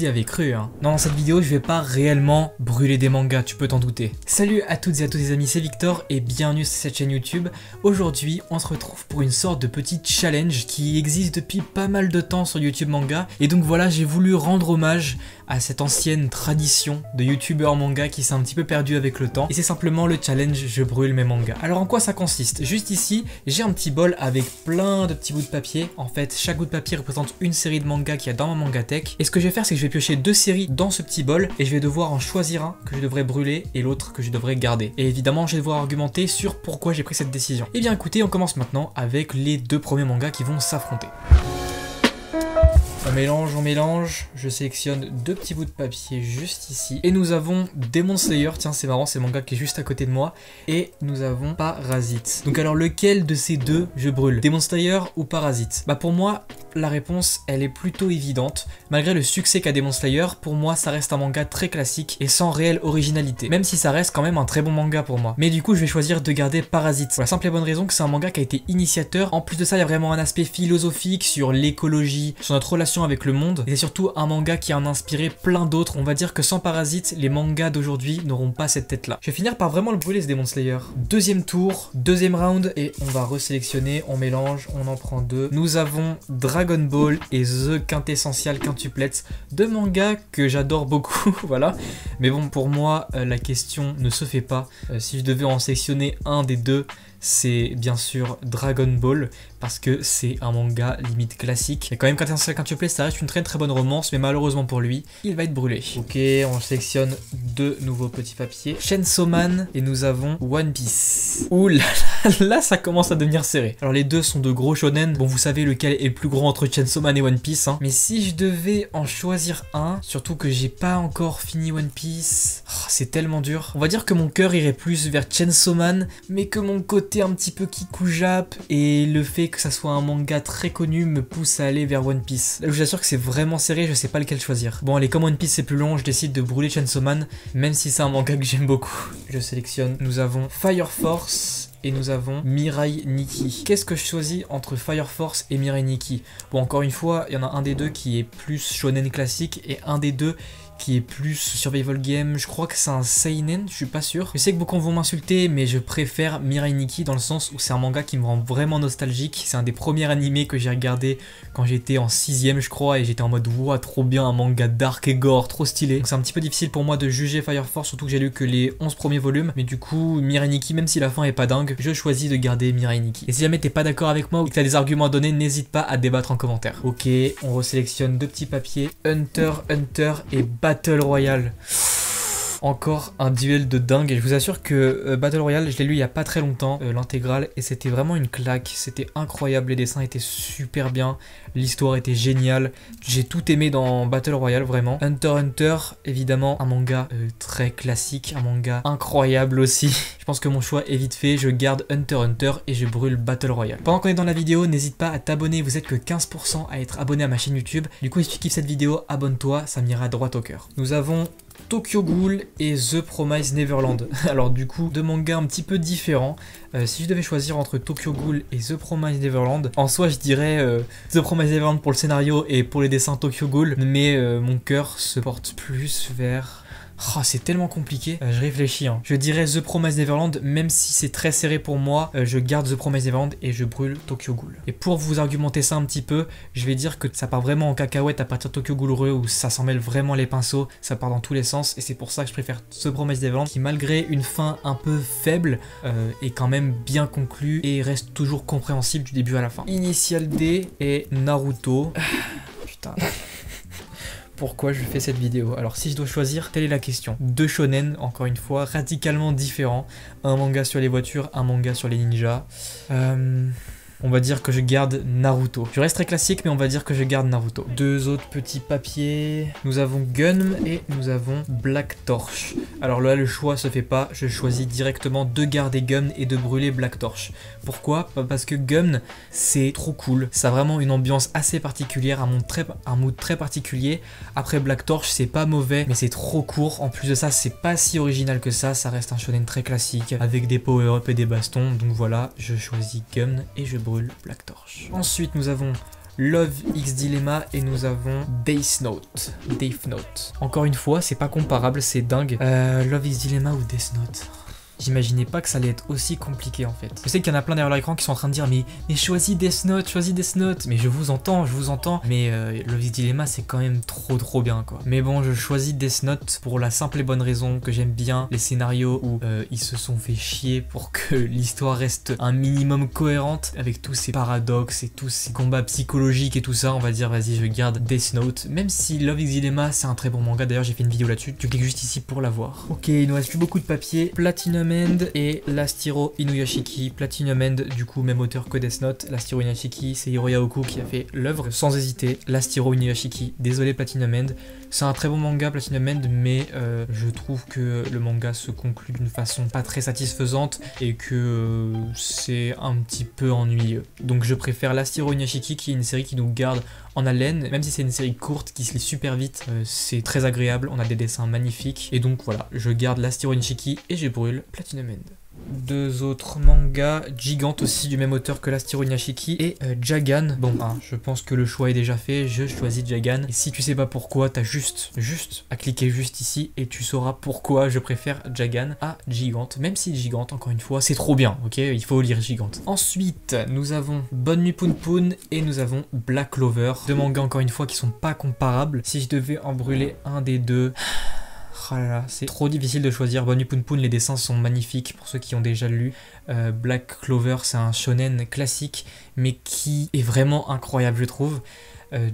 y avez cru, hein. Non, dans cette vidéo, je vais pas réellement brûler des mangas, tu peux t'en douter. Salut à toutes et à tous les amis, c'est Victor et bienvenue sur cette chaîne YouTube. Aujourd'hui, on se retrouve pour une sorte de petit challenge qui existe depuis pas mal de temps sur YouTube Manga. Et donc voilà, j'ai voulu rendre hommage à cette ancienne tradition de youtubeur manga qui s'est un petit peu perdu avec le temps. Et c'est simplement le challenge je brûle mes mangas. Alors en quoi ça consiste? Juste ici, j'ai un petit bol avec plein de petits bouts de papier. En fait, chaque bout de papier représente une série de mangas qu'il y a dans ma mangatech. Et ce que je vais faire, c'est que je vais piocher deux séries dans ce petit bol et je vais devoir en choisir un que je devrais brûler et l'autre que je devrais garder. Et évidemment, je vais devoir argumenter sur pourquoi j'ai pris cette décision. Et bien écoutez, on commence maintenant avec les deux premiers mangas qui vont s'affronter. On mélange, je sélectionne deux petits bouts de papier juste ici. Et nous avons Demon Slayer, tiens c'est marrant, c'est le manga qui est juste à côté de moi. Et nous avons Parasite. Donc alors lequel de ces deux je brûle? Demon Slayer ou Parasite? Bah pour moi, la réponse elle est plutôt évidente. Malgré le succès qu'a Demon Slayer, pour moi ça reste un manga très classique et sans réelle originalité. Même si ça reste quand même un très bon manga pour moi. Mais du coup je vais choisir de garder Parasite. Pour la simple et bonne raison que c'est un manga qui a été initiateur. En plus de ça, il y a vraiment un aspect philosophique sur l'écologie, sur notre relation avec le monde, et c'est surtout un manga qui en a inspiré plein d'autres. On va dire que sans Parasite, les mangas d'aujourd'hui n'auront pas cette tête là. Je vais finir par vraiment le brûler ce Demon Slayer. Deuxième tour, deuxième round, et on va resélectionner, on mélange, on en prend deux. Nous avons Dragon Ball et The Quintessential Quintuplet, deux mangas que j'adore beaucoup, voilà. Mais bon, pour moi, la question ne se fait pas. Si je devais en sélectionner un des deux, c'est bien sûr Dragon Ball, parce que c'est un manga limite classique. Et quand même, Quintessential Quintuplet, ça reste une très bonne romance, mais malheureusement pour lui, il va être brûlé. Ok, on sélectionne deux nouveaux petits papiers. Chainsaw Man, et nous avons One Piece. Ouh là, ça commence à devenir serré. Alors les deux sont de gros shonen, bon vous savez lequel est le plus gros entre Chainsaw Man et One Piece, hein. Mais si je devais en choisir un, surtout que j'ai pas encore fini One Piece, oh, c'est tellement dur. On va dire que mon cœur irait plus vers Chainsaw Man, mais que mon côté un petit peu kikou Jap et le fait que ça soit un manga très connu me pousse à aller vers One Piece. Là je vous assure que c'est vraiment serré, je sais pas lequel choisir. Bon allez, comme One Piece c'est plus long, je décide de brûler Chainsaw Man, même si c'est un manga que j'aime beaucoup. Je sélectionne, nous avons Fire Force et nous avons Mirai Nikki. Qu'est-ce que je choisis entre Fire Force et Mirai Nikki? Bon, encore une fois, il y en a un des deux qui est plus shonen classique et un des deux qui est plus survival game. Je crois que c'est un seinen, je suis pas sûr. Je sais que beaucoup vont m'insulter, mais je préfère Mirai Nikki dans le sens où c'est un manga qui me rend vraiment nostalgique. C'est un des premiers animés que j'ai regardé quand j'étais en 6ème je crois, et j'étais en mode wow, trop bien, un manga dark et gore, trop stylé. Donc c'est un petit peu difficile pour moi de juger Fire Force, surtout que j'ai lu que les 11 premiers volumes. Mais du coup, Mirai Nikki, même si la fin est pas dingue, je choisis de garder Mirai Nikki. Et si jamais t'es pas d'accord avec moi ou que t'as des arguments à donner, n'hésite pas à débattre en commentaire. Ok, on resélectionne deux petits papiers. Hunter et Battle Royale. Encore un duel de dingue, et je vous assure que Battle Royale, je l'ai lu il y a pas très longtemps, l'intégrale, et c'était vraiment une claque, c'était incroyable, les dessins étaient super bien, l'histoire était géniale, j'ai tout aimé dans Battle Royale vraiment. Hunter, évidemment un manga très classique, un manga incroyable aussi. Je pense que mon choix est vite fait, je garde Hunter et je brûle Battle Royale. Pendant qu'on est dans la vidéo, n'hésite pas à t'abonner, vous êtes que 15% à être abonné à ma chaîne YouTube, du coup si tu kiffes cette vidéo, abonne-toi, ça m'ira droit au cœur. Nous avons Tokyo Ghoul et The Promised Neverland. Alors du coup, deux mangas un petit peu différents. Si je devais choisir entre Tokyo Ghoul et The Promised Neverland, en soi je dirais The Promised Neverland pour le scénario et pour les dessins Tokyo Ghoul, mais mon cœur se porte plus vers... Oh, c'est tellement compliqué, je réfléchis, hein. Je dirais The Promised Neverland, même si c'est très serré pour moi, je garde The Promised Neverland et je brûle Tokyo Ghoul. Et pour vous argumenter ça un petit peu, je vais dire que ça part vraiment en cacahuète à partir de Tokyo Ghoul Re, où ça s'en mêle vraiment les pinceaux, ça part dans tous les sens, et c'est pour ça que je préfère The Promised Neverland, qui malgré une fin un peu faible, est quand même bien conclu et reste toujours compréhensible du début à la fin. Initial D et Naruto. Putain... Pourquoi je fais cette vidéo? Alors si je dois choisir, telle est la question. Deux shonen, encore une fois, radicalement différents. Un manga sur les voitures, un manga sur les ninjas. On va dire que je garde Naruto. Je reste très classique, mais on va dire que je garde Naruto. Deux autres petits papiers. Nous avons Gun et nous avons Black Torch. Alors là, le choix se fait pas. Je choisis directement de garder Gun et de brûler Black Torch. Pourquoi? Parce que Gun, c'est trop cool. Ça a vraiment une ambiance assez particulière, un mood très particulier. Après Black Torch, c'est pas mauvais, mais c'est trop court. En plus de ça, c'est pas si original que ça. Ça reste un shonen très classique, avec des power-up et des bastons. Donc voilà, je choisis Gun et je brûle Black Torch. Ensuite, nous avons Love X Dilemma et nous avons Death Note. Death Note. Encore une fois, c'est pas comparable, c'est dingue. Love X Dilemma ou Death Note? J'imaginais pas que ça allait être aussi compliqué en fait. Je sais qu'il y en a plein derrière l'écran qui sont en train de dire mais choisis Death Note, choisis Death Note. Mais je vous entends. Mais Love X Dilemma c'est quand même trop bien quoi. Mais bon, je choisis Death Note pour la simple et bonne raison que j'aime bien les scénarios où ils se sont fait chier pour que l'histoire reste un minimum cohérente avec tous ces paradoxes et tous ces combats psychologiques et tout ça. On va dire vas-y je garde Death Note. Même si Love X Dilemma c'est un très bon manga, d'ailleurs j'ai fait une vidéo là-dessus. Tu cliques juste ici pour la voir. Ok, il nous reste plus beaucoup de papier. Platinum End et Last Hero Inuyashiki. Platinum End, du coup, même auteur que Death Note. Last Hero Inuyashiki, c'est Hiro Yaoku qui a fait l'œuvre. Sans hésiter, Last Hero Inuyashiki. Désolé Platinum End. C'est un très bon manga, Platinum End, mais je trouve que le manga se conclut d'une façon pas très satisfaisante et que c'est un petit peu ennuyeux. Donc je préfère Last Hero Inuyashiki, qui est une série qui nous garde en haleine, même si c'est une série courte qui se lit super vite, c'est très agréable, on a des dessins magnifiques, et donc voilà, je garde Last Hero Inuyashiki et je brûle Platinum End. Deux autres mangas gigantes aussi du même auteur que Last Hero Inuyashiki et Jagan. Bon, je pense que le choix est déjà fait, je choisis Jagan. Et si tu sais pas pourquoi, t'as juste à cliquer juste ici et tu sauras pourquoi je préfère Jagan à Gigante. Même si Gigante, encore une fois, c'est trop bien, ok? Il faut lire Gigante. Ensuite, nous avons Bonne Nuit Poun Poun et nous avons Black Clover. Deux mangas, encore une fois, qui sont pas comparables. Si je devais en brûler un des deux... Oh là là, c'est trop difficile de choisir. Bonne Nuit Poun Poun, les dessins sont magnifiques pour ceux qui ont déjà lu. Black Clover, c'est un shonen classique, mais qui est vraiment incroyable, je trouve.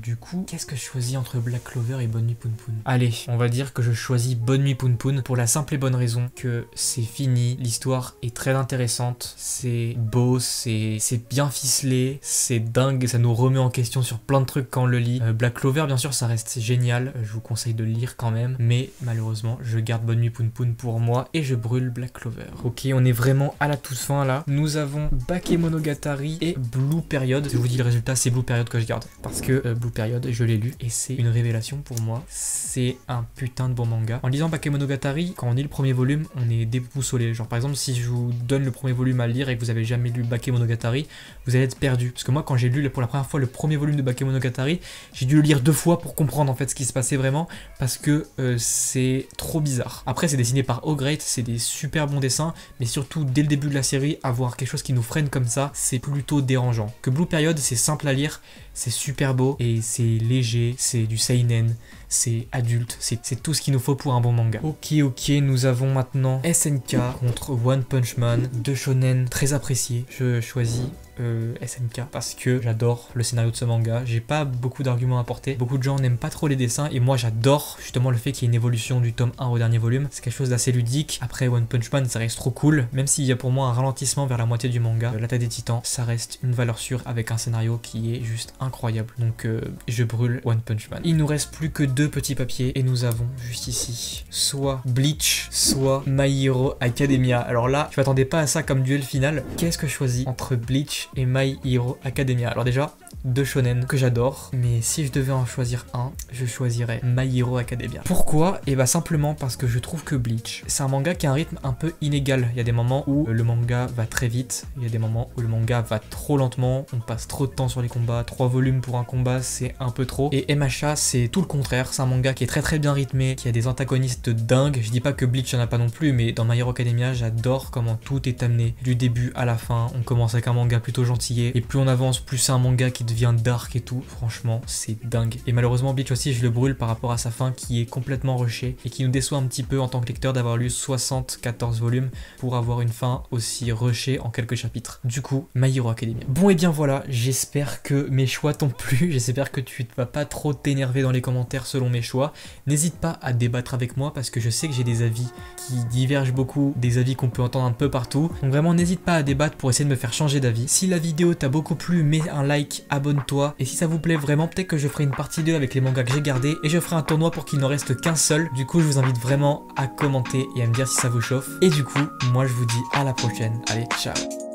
Du coup, qu'est-ce que je choisis entre Black Clover et Bonne Nuit Poun Poun? Allez, on va dire que je choisis Bonne Nuit Poun Poun pour la simple et bonne raison que c'est fini, l'histoire est très intéressante, c'est beau, c'est bien ficelé, c'est dingue, ça nous remet en question sur plein de trucs quand on le lit. Black Clover, bien sûr, ça reste génial, je vous conseille de le lire quand même, mais malheureusement, je garde Bonne Nuit Poun Poun pour moi et je brûle Black Clover. Ok, on est vraiment à la toute fin là. Nous avons Bakemonogatari et Blue Period. Je vous dis le résultat, c'est Blue Period que je garde parce que Blue Period, je l'ai lu et c'est une révélation pour moi. C'est un putain de bon manga. En lisant Bakemonogatari, quand on lit le premier volume, on est déboussolé. Genre par exemple, si je vous donne le premier volume à lire et que vous avez jamais lu Bakemonogatari, vous allez être perdu. Parce que moi, quand j'ai lu pour la première fois le premier volume de Bakemonogatari, j'ai dû le lire 2 fois pour comprendre en fait ce qui se passait vraiment, parce que c'est trop bizarre. Après, c'est dessiné par O-Great, c'est des super bons dessins, mais surtout dès le début de la série, avoir quelque chose qui nous freine comme ça, c'est plutôt dérangeant. Que Blue Period, c'est simple à lire, c'est super beau et c'est léger, c'est du seinen, c'est adulte, c'est tout ce qu'il nous faut pour un bon manga. Ok, nous avons maintenant SNK contre One Punch Man, deux shonen très appréciés. Je choisis SNK parce que j'adore le scénario de ce manga. J'ai pas beaucoup d'arguments à apporter. Beaucoup de gens n'aiment pas trop les dessins et moi j'adore justement le fait qu'il y ait une évolution du tome 1 au dernier volume. C'est quelque chose d'assez ludique. Après One Punch Man, ça reste trop cool, même s'il y a pour moi un ralentissement vers la moitié du manga. L'attaque des titans, ça reste une valeur sûre avec un scénario qui est juste incroyable. Donc je brûle One Punch Man. Il nous reste plus que 2 petits papiers et nous avons juste ici soit Bleach, soit My Hero Academia. Alors là, je m'attendais pas à ça comme duel final. Qu'est-ce que je choisis entre Bleach et My Hero Academia? Alors déjà, 2 shonen que j'adore, mais si je devais en choisir un, je choisirais My Hero Academia. Pourquoi? Et bah simplement parce que je trouve que Bleach, c'est un manga qui a un rythme un peu inégal. Il y a des moments où le manga va très vite, il y a des moments où le manga va trop lentement, on passe trop de temps sur les combats, 3 volumes pour un combat, c'est un peu trop. Et MHA, c'est tout le contraire, c'est un manga qui est très bien rythmé, qui a des antagonistes dingues. Je dis pas que Bleach en a pas non plus, mais dans My Hero Academia, j'adore comment tout est amené du début à la fin. On commence avec un manga plutôt gentillet, et plus on avance, plus c'est un manga qui devient dark et tout. Franchement, c'est dingue. Et malheureusement, Bleach aussi, je le brûle par rapport à sa fin qui est complètement rushée et qui nous déçoit un petit peu en tant que lecteur d'avoir lu 74 volumes pour avoir une fin aussi rushée en quelques chapitres. Du coup, My Hero Academia. Bon et bien voilà, j'espère que mes choix t'ont plu, j'espère que tu ne vas pas trop t'énerver dans les commentaires selon mes choix. N'hésite pas à débattre avec moi parce que je sais que j'ai des avis qui divergent beaucoup, des avis qu'on peut entendre un peu partout. Donc vraiment, n'hésite pas à débattre pour essayer de me faire changer d'avis. Si la vidéo t'a beaucoup plu, mets un like, abonne-toi. Et si ça vous plaît vraiment, peut-être que je ferai une partie 2 avec les mangas que j'ai gardés et je ferai un tournoi pour qu'il n'en reste qu'un seul. Du coup, je vous invite vraiment à commenter et à me dire si ça vous chauffe. Et du coup, moi je vous dis à la prochaine. Allez, ciao!